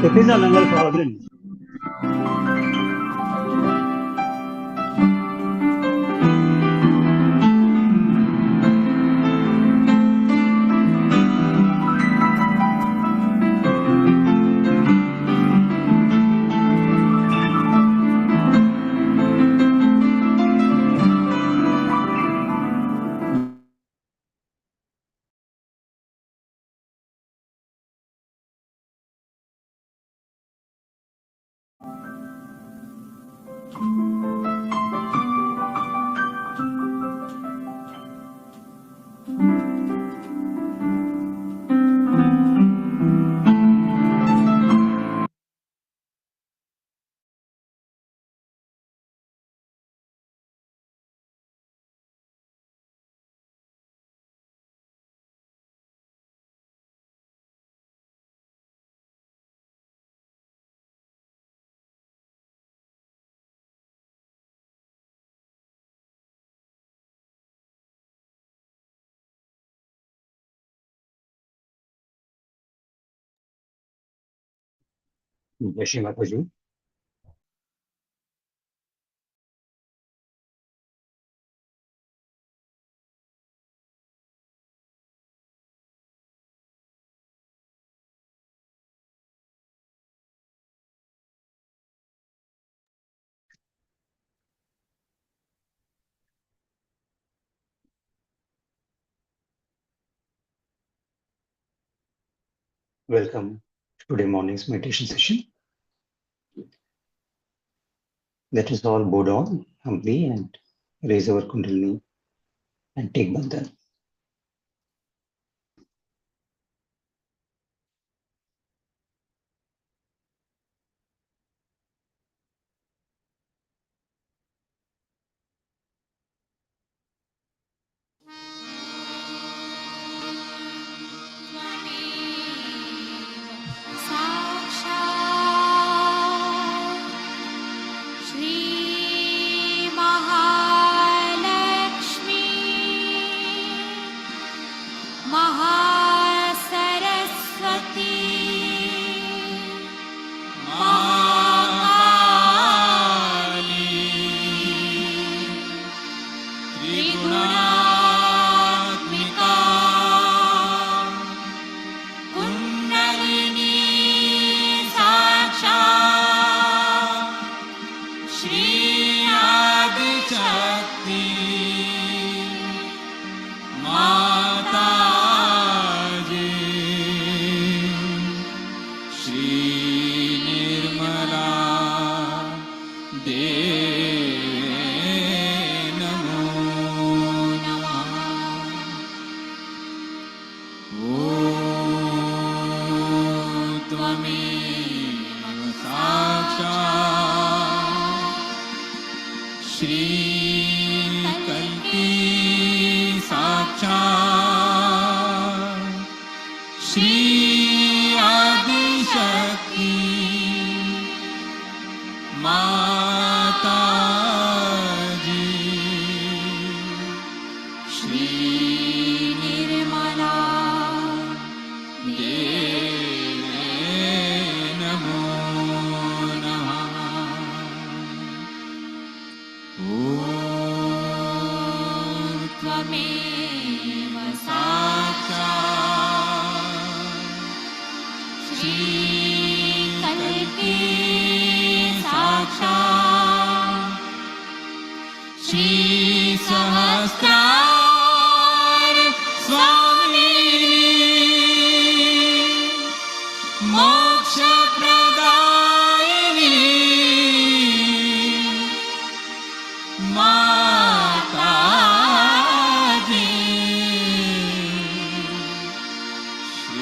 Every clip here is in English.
Epizanangal Fawadrin. Jai Mataji. Welcome to today morning's meditation session. Let us all bow down humbly and raise our Kundalini and take Bandhan.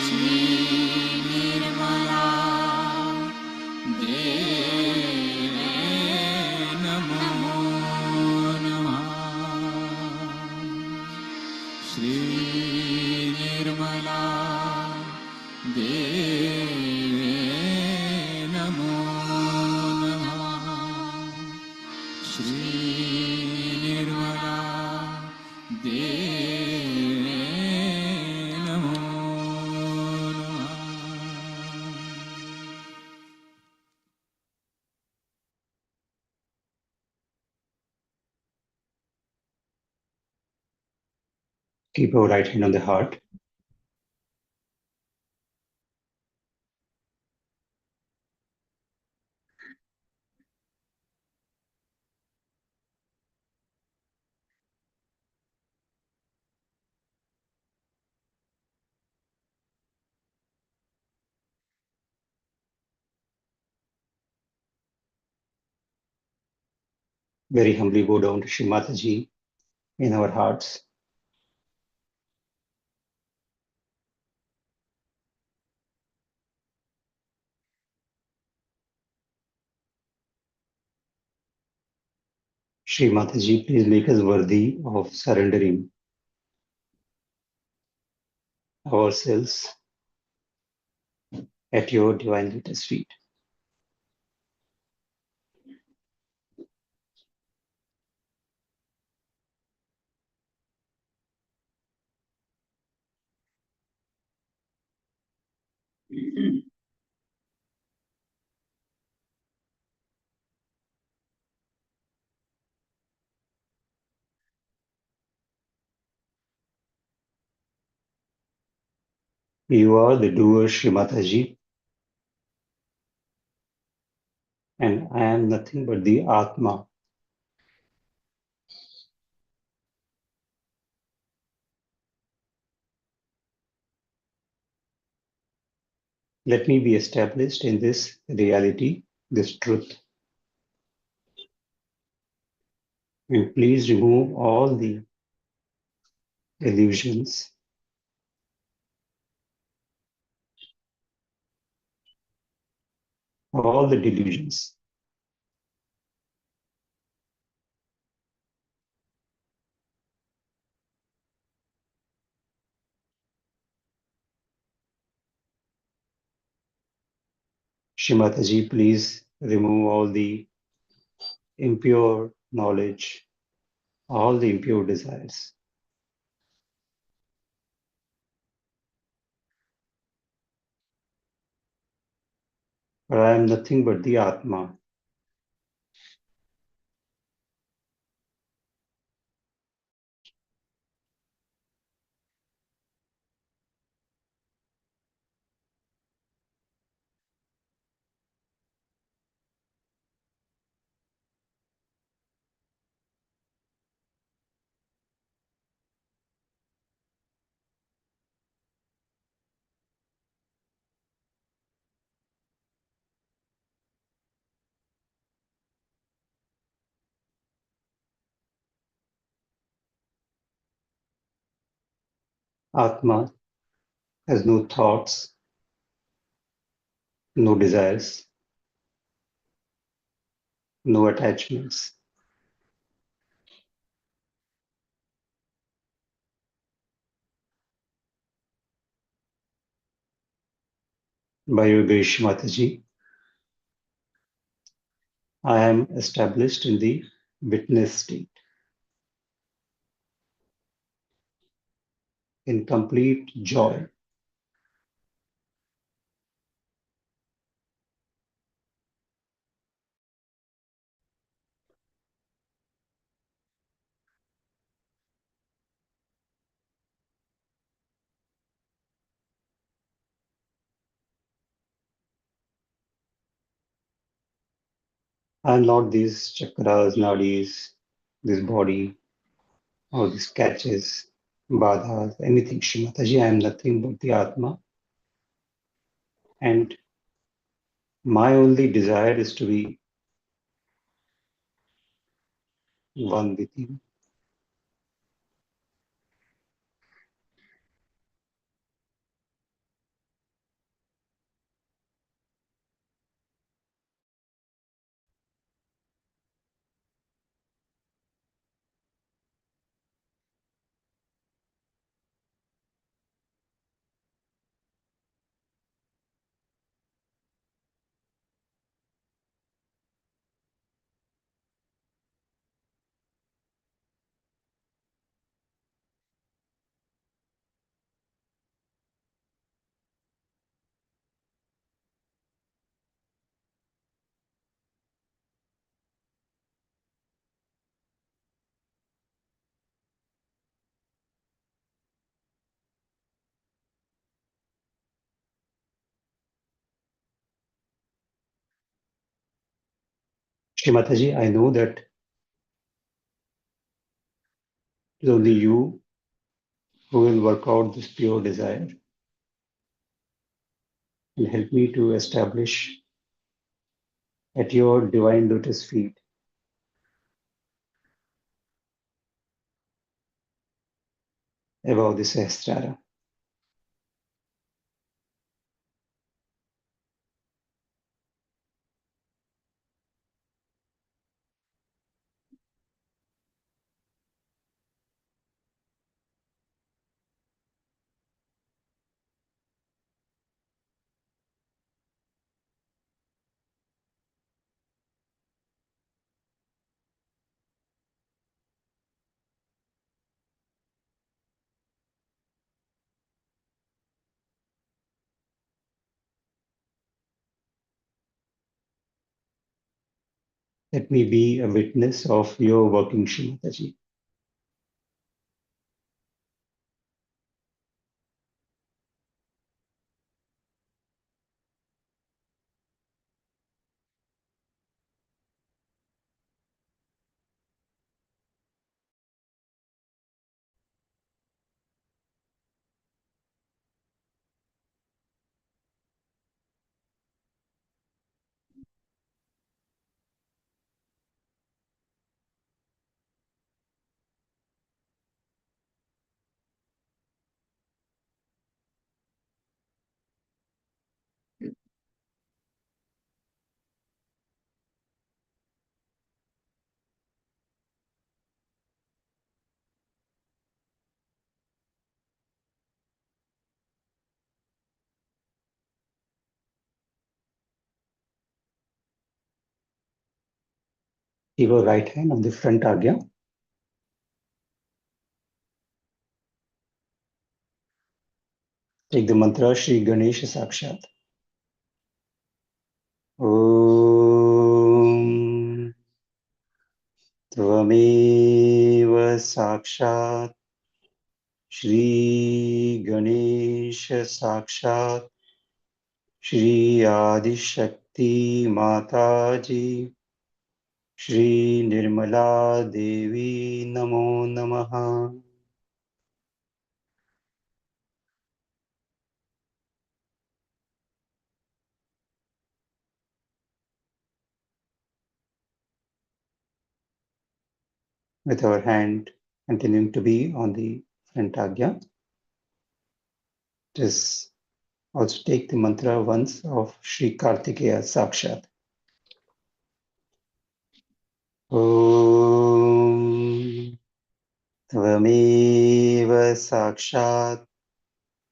Shri Nirmala Keep your right hand on the heart. Very humbly bow down to Shri Mataji in our hearts. Shri Mataji, please make us worthy of surrendering ourselves at your divine lotus feet. You are the doer, Shri Mataji, and I am nothing but the Atma. Let me be established in this reality, this truth, and please remove all the illusions, all the delusions. Shri Mataji, please remove all the impure knowledge, all the impure desires. For I am nothing but the Atma. Atma has no thoughts, no desires, no attachments. By your grace, Mataji, I am established in the witness state, in complete joy. I am not these chakras, nadis, this body, or these catches, badhas, anything. Shri Mataji, I am nothing but the Atma, and my only desire is to be one with you. Shrimataji, I know that it is only you who will work out this pure desire and help me to establish at your divine lotus feet above the Sahasrara. Let me be a witness of your working, Shrimataji. Keep your right hand on the front agya. Take the mantra Shri Ganesha Sakshat. Om Tvameva Sakshat Shri Ganesha Sakshat Shri Adi Shakti Mata Ji Shri Nirmala Devi Namo Namaha. With our hand continuing to be on the front agya, just also take the mantra once of Shri Kartikeya Sakshat. Om Tvameva Sakshat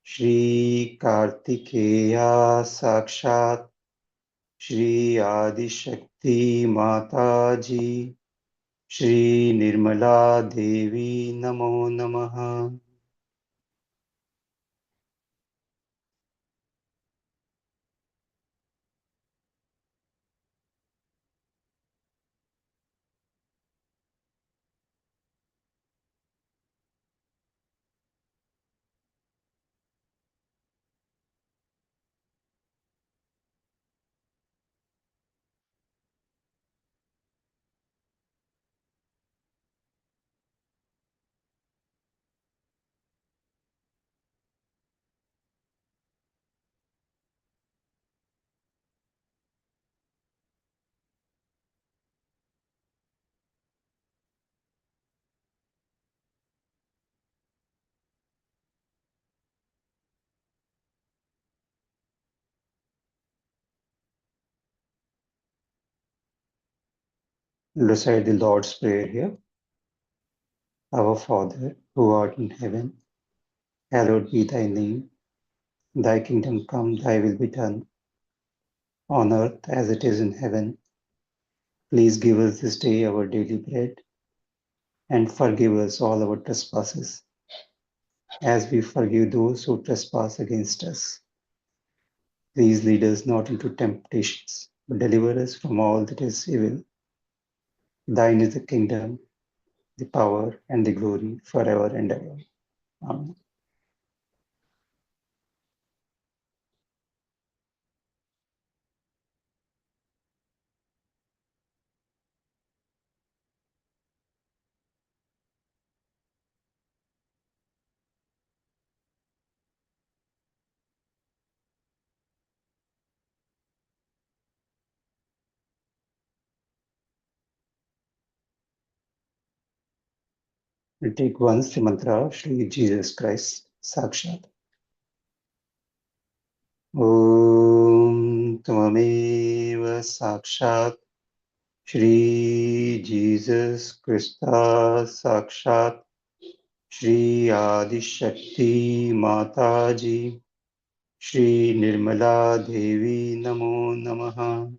Shri Kartikeya Sakshat Shri Adi Shakti Mata Ji Shri Nirmala Devi Namo Namaha. Recite the Lord's Prayer here. Our Father, who art in heaven, hallowed be thy name. Thy kingdom come, thy will be done, on earth as it is in heaven. Please give us this day our daily bread, and forgive us all our trespasses, as we forgive those who trespass against us. Please lead us not into temptations, but deliver us from all that is evil. Thine is the kingdom, the power, and the glory forever and ever. Amen. We'll take once the mantra Shri Jesus Christ Sakshat. Om Tamameva Sakshat Shri Jesus Christa Sakshat Shri Adi Shakti Mataji Shri Nirmala Devi Namo Namaha.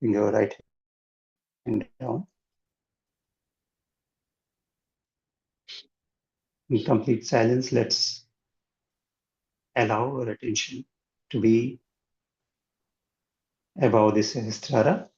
Bring your right hand down. In complete silence, let's allow our attention to be above the Sahasrara.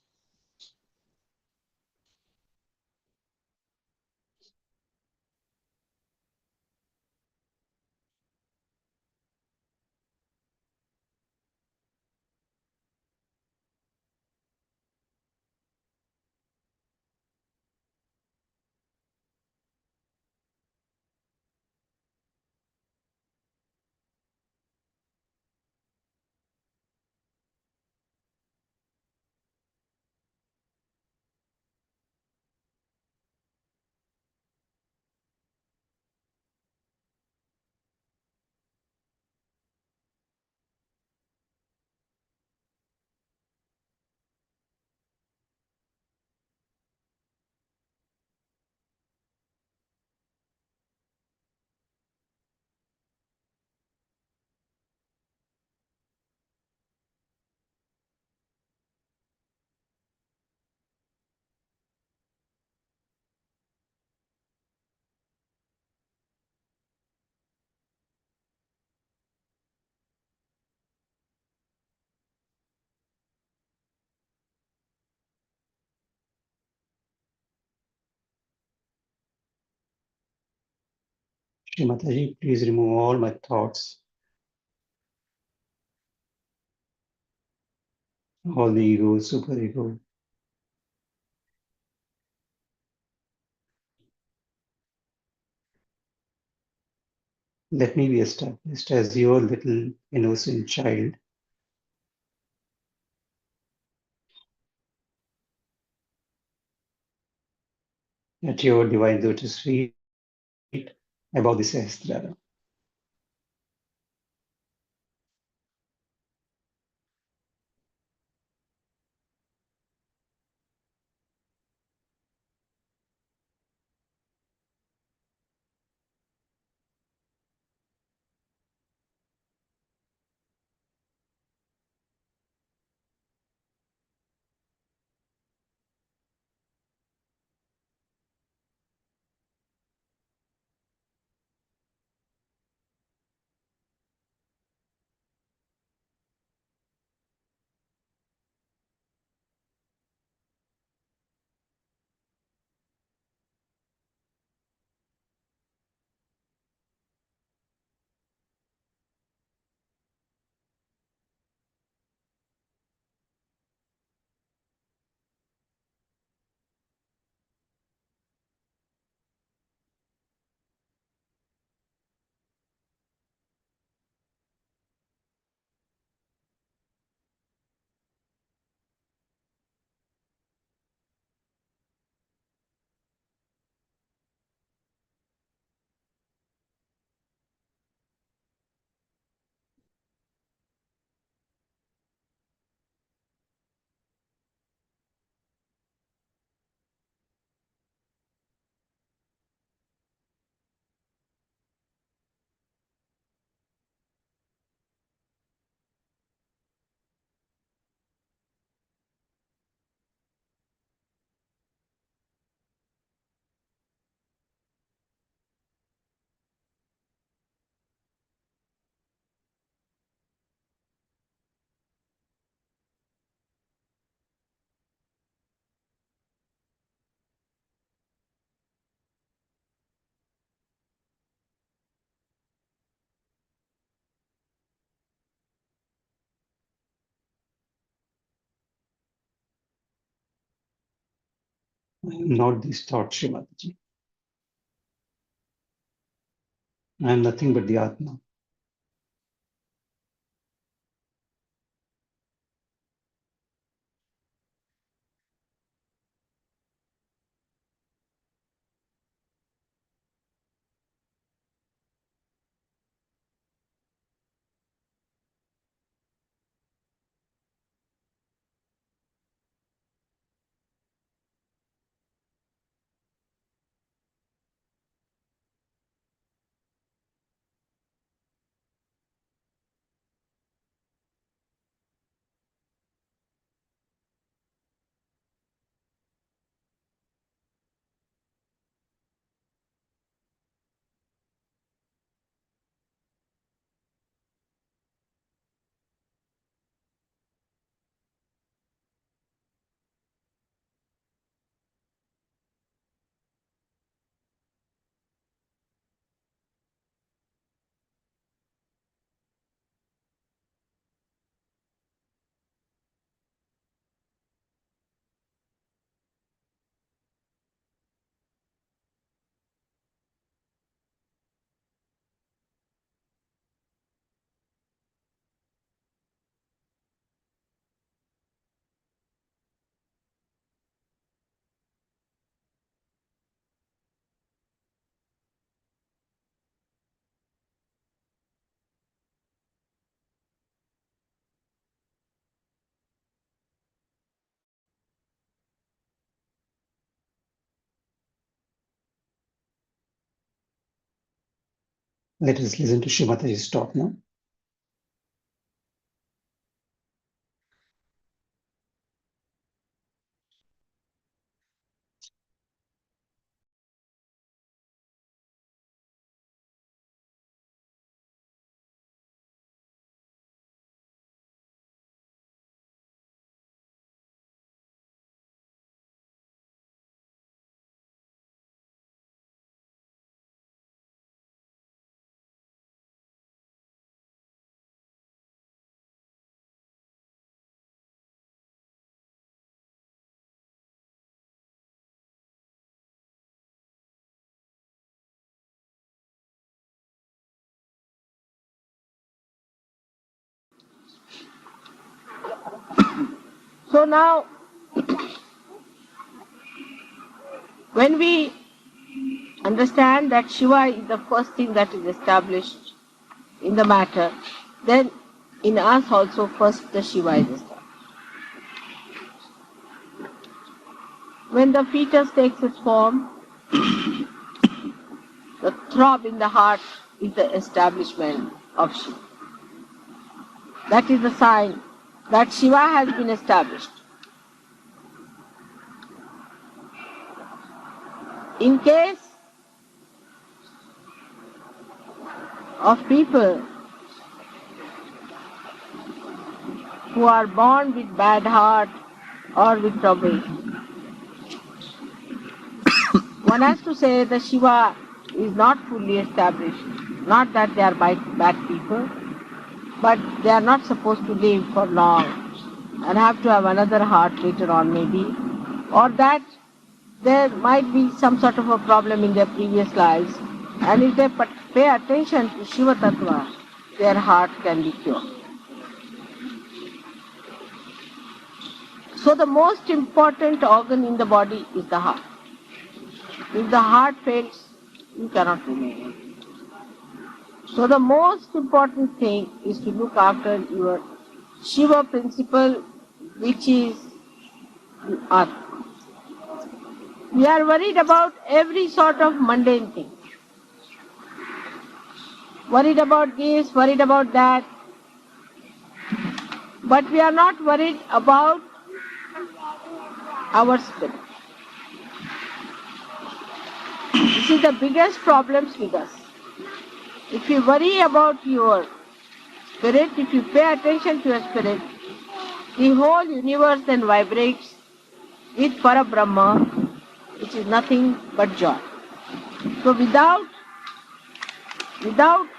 Shri Mataji, please remove all my thoughts, all the ego, superego. Let me be established as your little innocent child. At your divine lotus feet above the Sahasrara. I am not this thought, Srimataji. I am nothing but the Atma. Let us listen to Srimataji's talk now. So now, when we understand that Shiva is the first thing that is established in the matter, then in us also first the Shiva is established. When the fetus takes its form, the throb in the heart is the establishment of Shiva. That is the sign that Shiva has been established. In case of people who are born with bad heart or with trouble, one has to say that Shiva is not fully established. Not that they are bad people, but they are not supposed to live for long and have to have another heart later on maybe, or that there might be some sort of a problem in their previous lives, and if they pay attention to Shiva Tattva, their heart can be cured. So the most important organ in the body is the heart. If the heart fails, you cannot remain. So the most important thing is to look after your Shiva principle, which is Atma. We are worried about every sort of mundane thing. Worried about this, worried about that. But we are not worried about our spirit. This is the biggest problems with us. If you worry about your spirit, if you pay attention to your spirit, the whole universe then vibrates with Parabrahma, which is nothing but joy. So without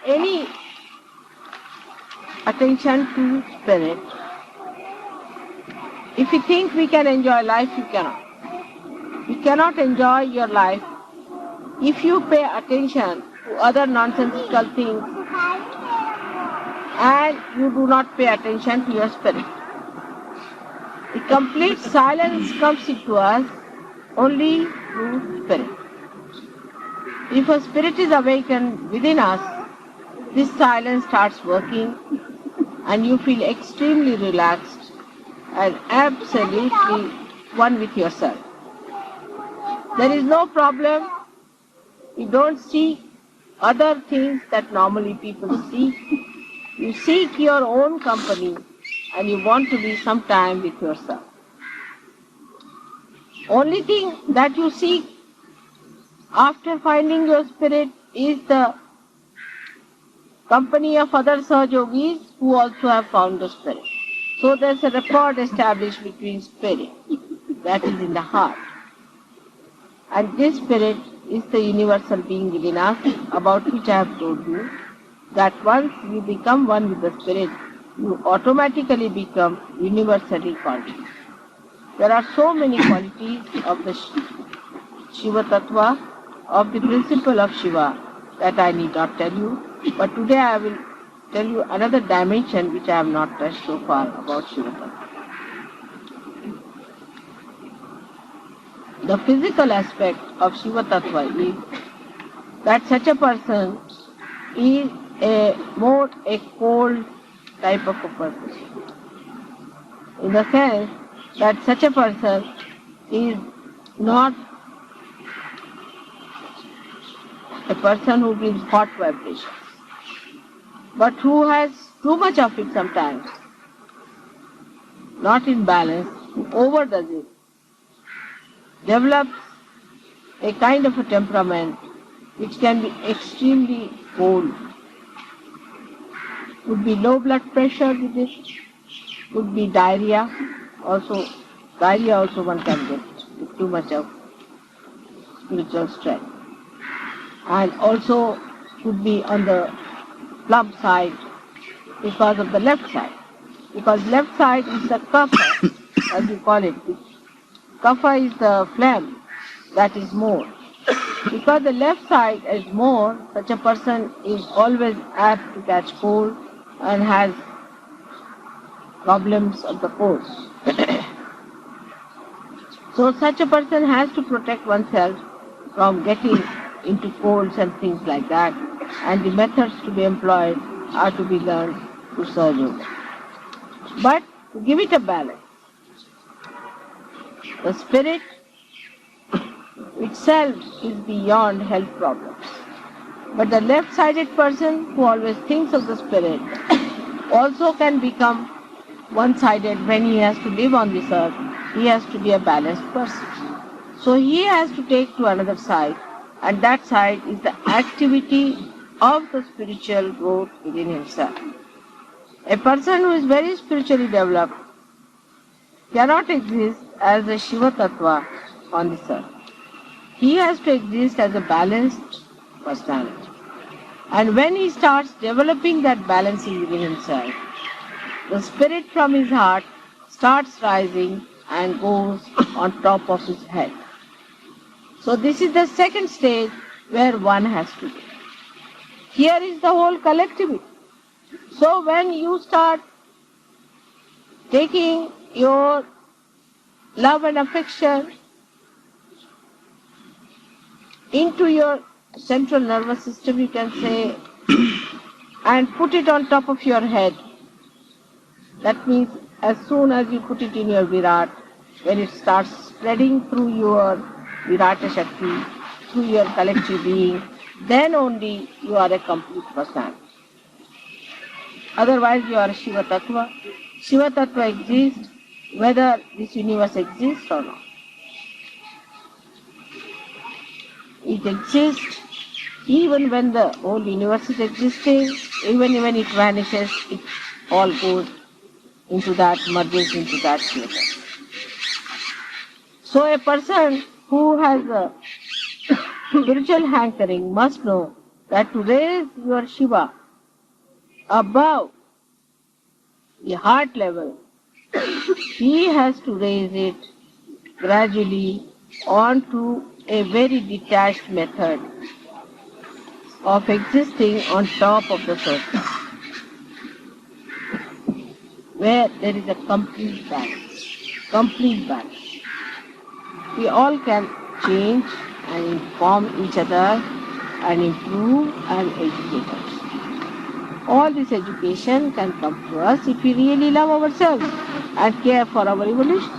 any attention to spirit, if you think we can enjoy life, you cannot. You cannot enjoy your life if you pay attention to other nonsensical things and you do not pay attention to your spirit. The complete silence comes into us only through spirit. If a spirit is awakened within us, this silence starts working and you feel extremely relaxed and absolutely one with yourself. There is no problem. You don't seek other things that normally people seek. You seek your own company and you want to be sometime with yourself. Only thing that you seek after finding your spirit is the company of other Sahajogis who also have found the spirit. So there's a rapport established between spirit that is in the heart. And this spirit is the universal being within us about which I have told you that once you become one with the spirit, you automatically become universally conscious. There are so many qualities of the Shiva Tattva, of the principle of Shiva, that I need not tell you. But today I will tell you another dimension which I have not touched so far about Shiva Tattva. The physical aspect of Shiva Tattva is that such a person is more a cold type of a person. In the sense that such a person is not a person who brings hot vibrations, but who has too much of it sometimes, not in balance, who overdoes it, develops a kind of a temperament which can be extremely cold. Could be low blood pressure with it, could be diarrhea also one can get with too much of spiritual strength. And also could be on the plump side because of the left side. Because left side is the kapha, as you call it. Kapha is the phlegm that is more. Because the left side is more, such a person is always apt to catch cold and has problems of the cold. So such a person has to protect oneself from getting into colds and things like that, and the methods to be employed are to be learned through Sahaja. But to give it a balance, the spirit itself is beyond health problems. But the left-sided person who always thinks of the spirit also can become one-sided when he has to live on this earth. He has to be a balanced person. So he has to take to another side, and that side is the activity of the spiritual growth within himself. A person who is very spiritually developed cannot exist as a Shiva Tattva on this earth. He has to exist as a balanced personality. And when he starts developing that balancing within himself, the spirit from his heart starts rising and goes on top of his head. So this is the second stage where one has to be. Here is the whole collectivity. So when you start taking your love and affection into your central nervous system, you can say, and put it on top of your head. That means as soon as you put it in your Virat, when it starts spreading through your Virata Shakti, through your collective being, then only you are a complete person. Otherwise you are a Shiva Tattva. Shiva Tattva exists whether this universe exists or not. It exists even when the whole universe is existing, even when it vanishes, it all goes into that, merges into that theater. So a person who has a spiritual hankering must know that to raise your Shiva above the heart level, he has to raise it gradually on to a very detached method of existing on top of the surface, where there is a complete balance. Complete balance. We all can change and inform each other and improve and educate us. All this education can come to us if we really love ourselves and care for our evolution.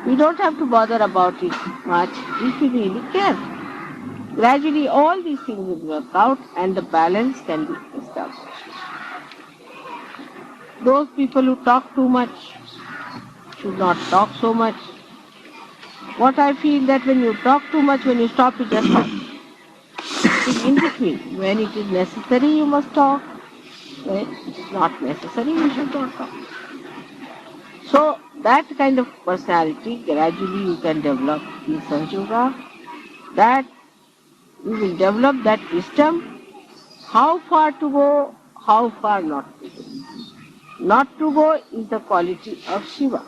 We don't have to bother about it much if we really care. Gradually all these things will work out and the balance can be established. Those people who talk too much should not talk so much. What I feel that when you talk too much, when you stop, it just stops. In between, when it is necessary, you must talk. When it is not necessary, you should not talk. So that kind of personality gradually you can develop in Sahaja Yoga. That you will develop that wisdom, how far to go, how far not to go. Not to go is the quality of Shiva.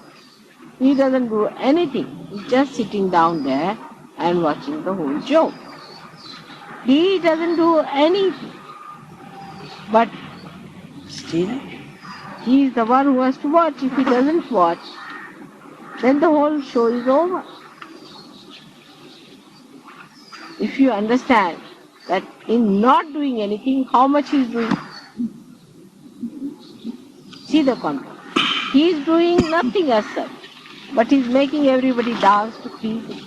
He doesn't do anything. He's just sitting down there and watching the whole show. He doesn't do anything. But still, he is the one who has to watch. If he doesn't watch, then the whole show is over. If you understand that in not doing anything, how much he is doing, see the contrast. He is doing nothing as such, but he is making everybody dance to please him.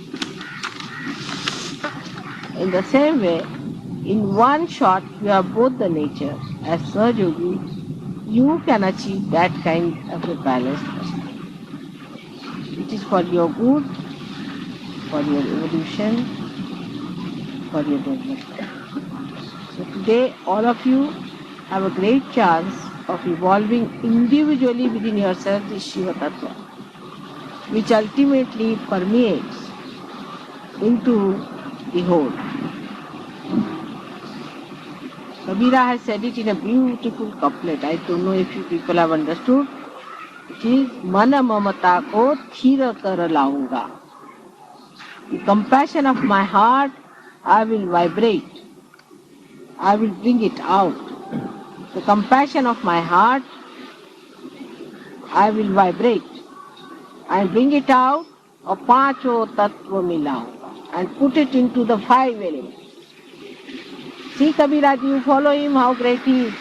In the same way, in one shot, you have both the nature. As Sahaja Yogi, you can achieve that kind of a balanced personality. It is for your good, for your evolution, for your development. So today, all of you have a great chance of evolving individually within yourself this Shiva Tattva, which ultimately permeates into the whole. Kabira has said it in a beautiful couplet. I don't know if you people have understood. It is Mana Mamata ko thira kar launga. The compassion of my heart, I will vibrate. I will bring it out. The compassion of my heart, I will vibrate. I bring it out, a pancho tattva milaunga, and put it into the 5 elements. See Kabira, you follow him, how great he is.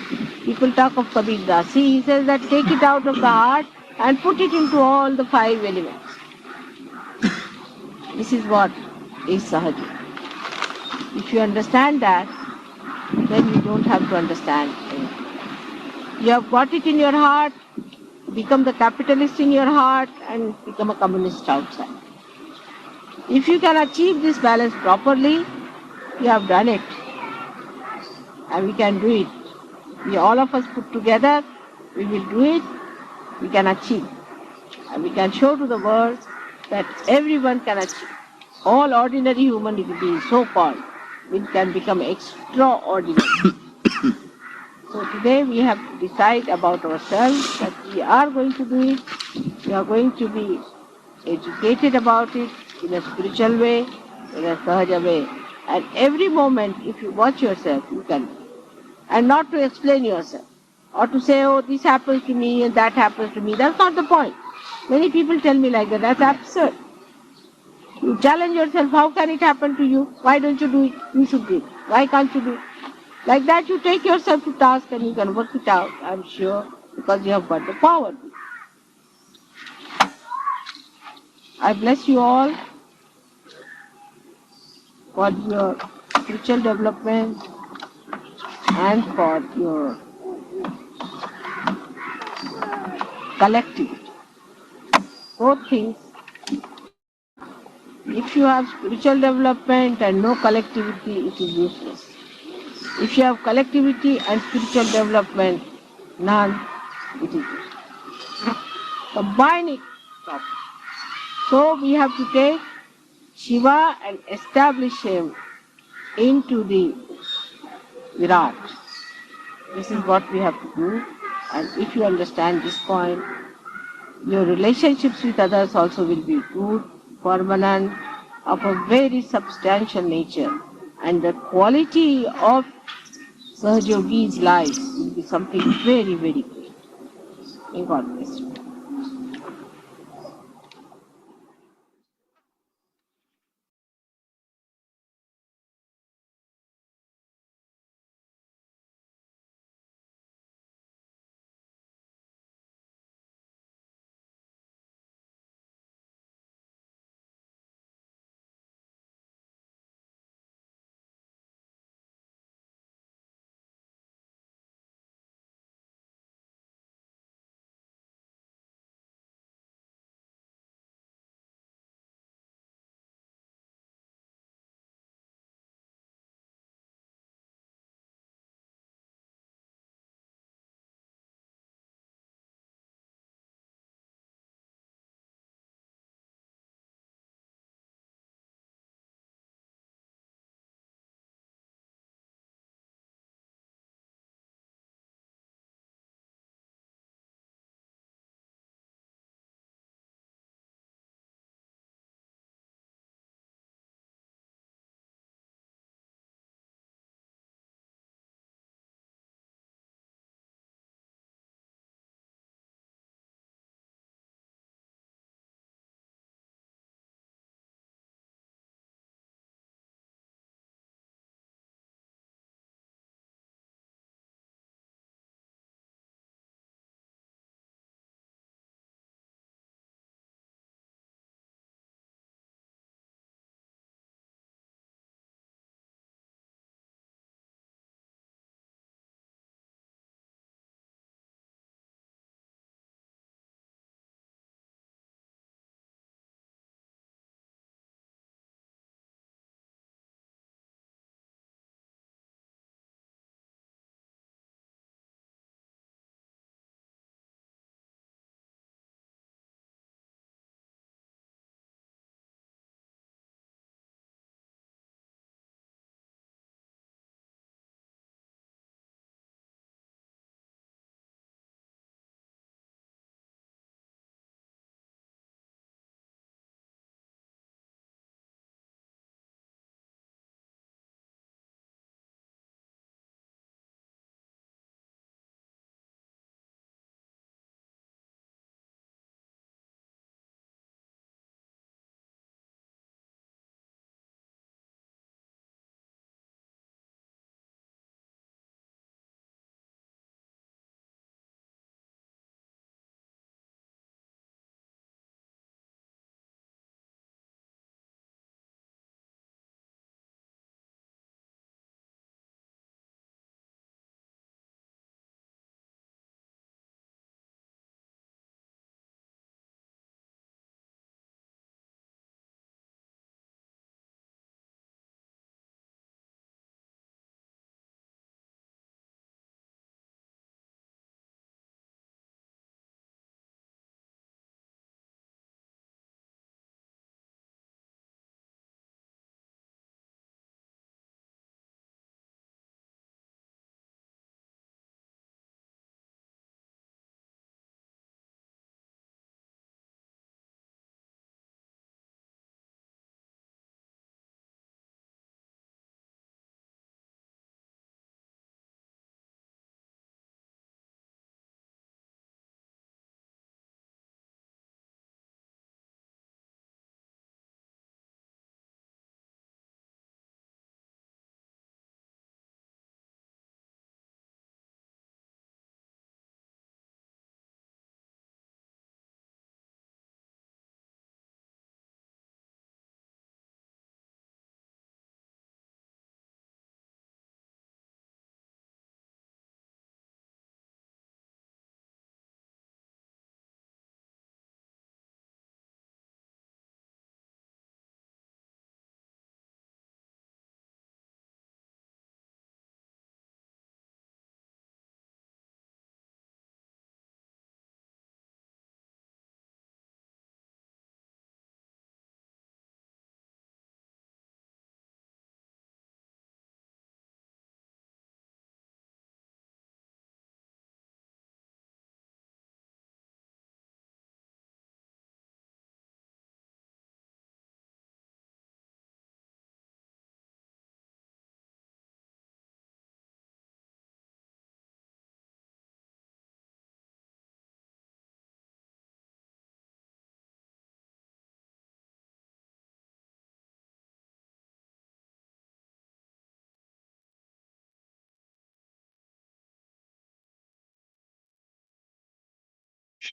People talk of Kabira. See, he says that take it out of the heart and put it into all the 5 elements. This is what is Sahaja. If you understand that, then you don't have to understand anything. You have got it in your heart, become the capitalist in your heart and become a communist outside. If you can achieve this balance properly, you have done it. And we can do it. We all of us put together, we will do it, we can achieve. And we can show to the world that everyone can achieve. All ordinary human beings, so-called, we can become extraordinary. So today we have to decide about ourselves that we are going to do it, we are going to be educated about it in a spiritual way, in a Sahaja way. And every moment, if you watch yourself, you can do it. And not to explain yourself, or to say, oh, this happens to me and that happens to me. That's not the point. Many people tell me like that. That's absurd. You challenge yourself, how can it happen to you? Why don't you do it? You should do it. Why can't you do it? Like that you take yourself to task and you can work it out, I'm sure, because you have got the power. I bless you all for your spiritual development and for your collectivity. Both things. If you have spiritual development and no collectivity, it is useless. If you have collectivity and spiritual development, none, it is useless. Combine it properly. So we have to take Shiva and establish him into the Virat. This is what we have to do. And if you understand this point, your relationships with others also will be good, permanent, of a very substantial nature, and the quality of Sahajogi's life will be something very, very great. May God bless you.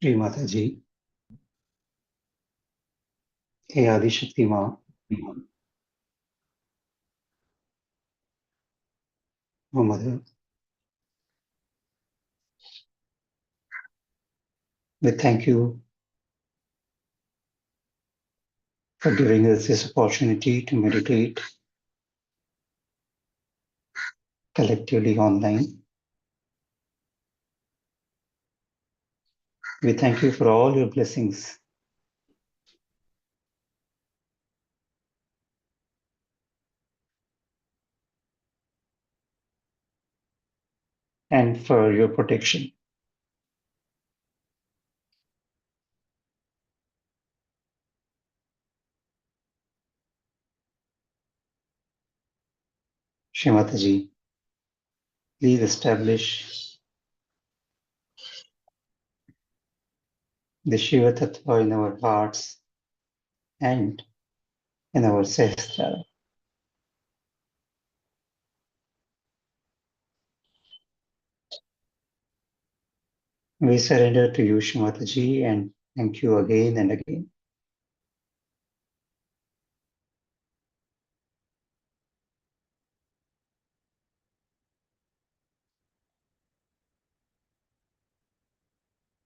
Shri Mataji, Hey Adi Shakti Ma, O Mother, we thank you for giving us this opportunity to meditate collectively online. We thank you for all your blessings and for your protection. Shri Mataji, please establish the Shiva Tattva in our hearts and in our Sahasrara. We surrender to you, Shri Mataji, and thank you again and again.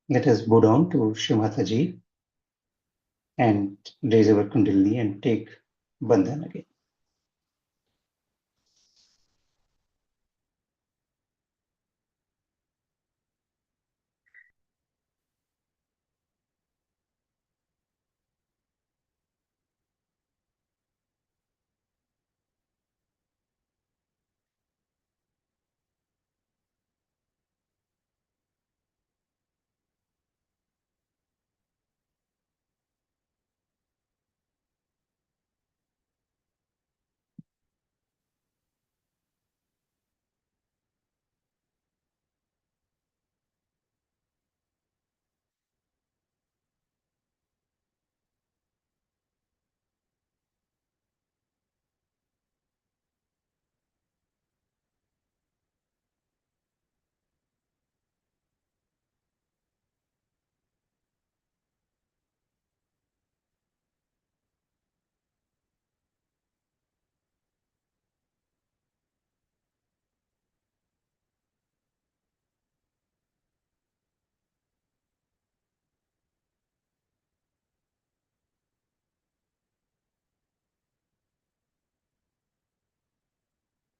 Let us bow down to Shri Mataji and raise our Kundalini and take Bandhan again.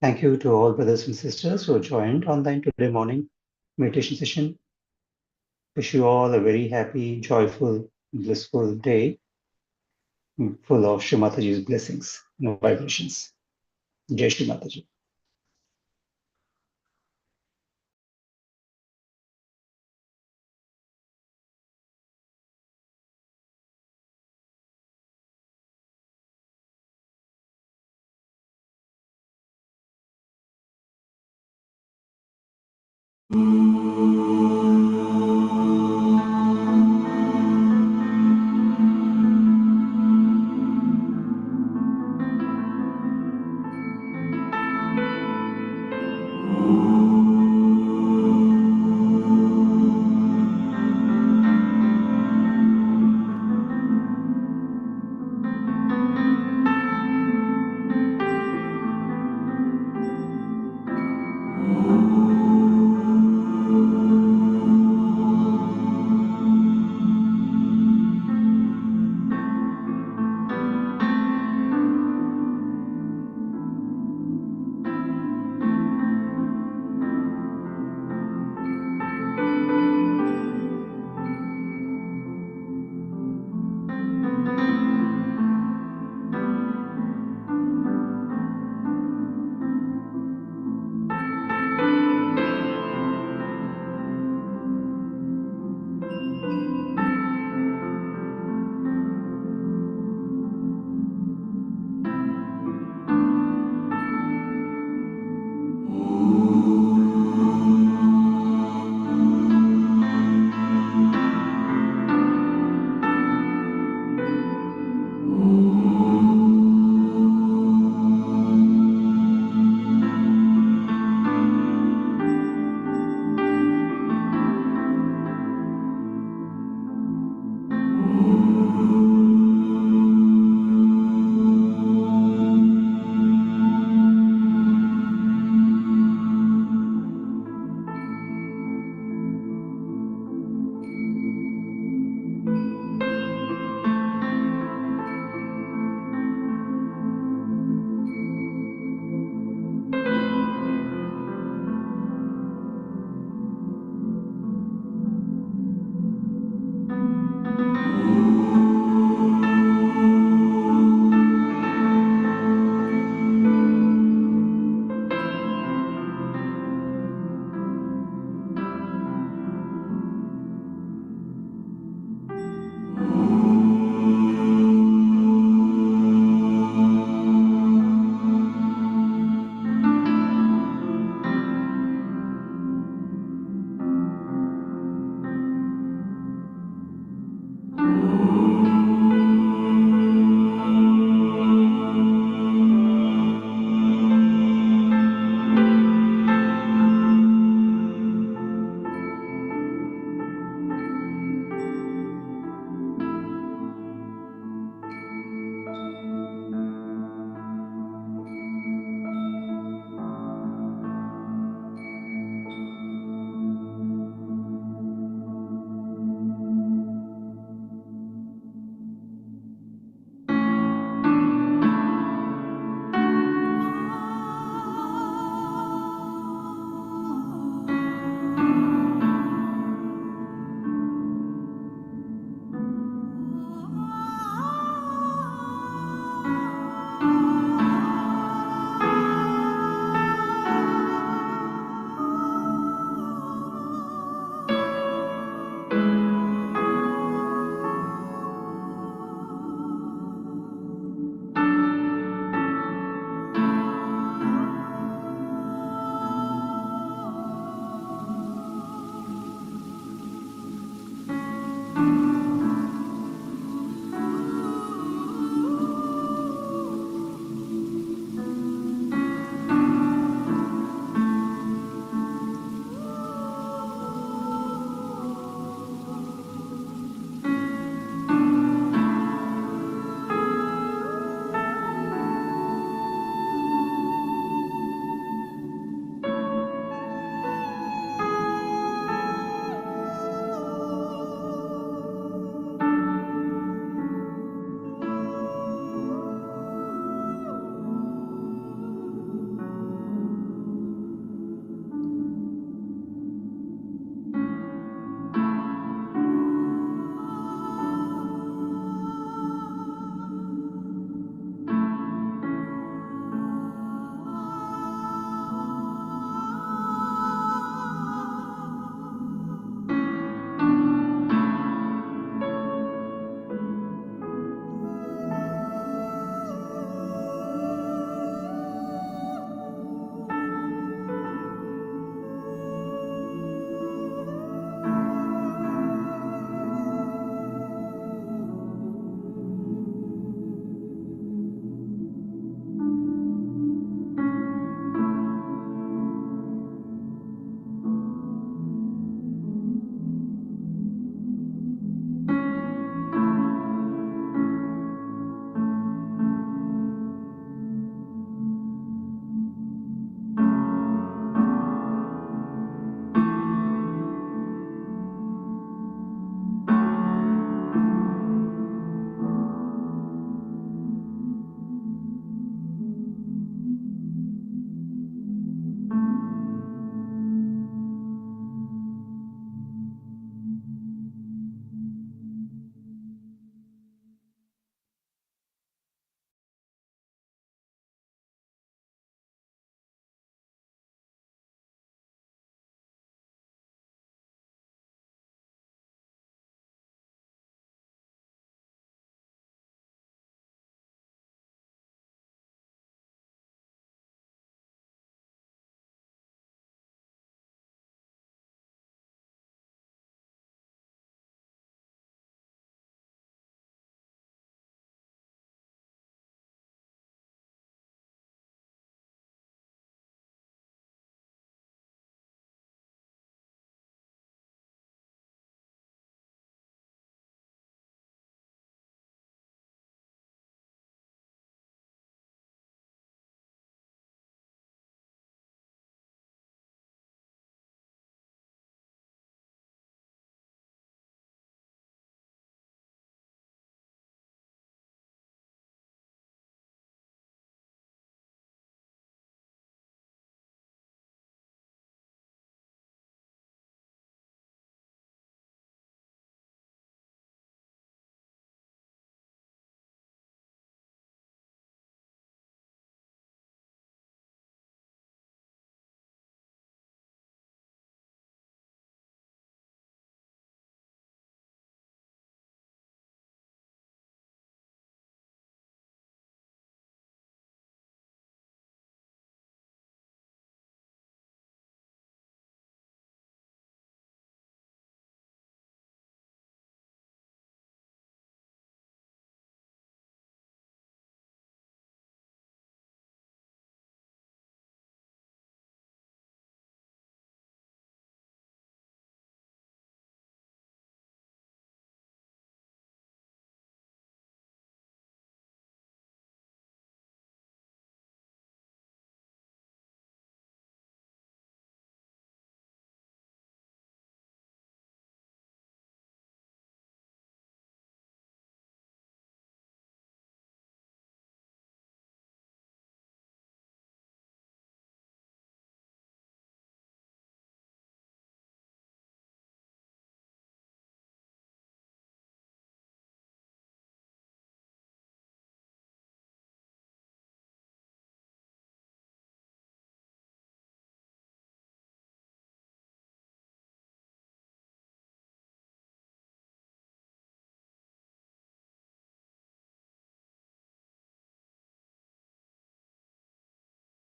Thank you to all brothers and sisters who joined online today morning meditation session. Wish you all a very happy, joyful, blissful day full of Shri Mataji's blessings and vibrations. Jai Shri Mataji.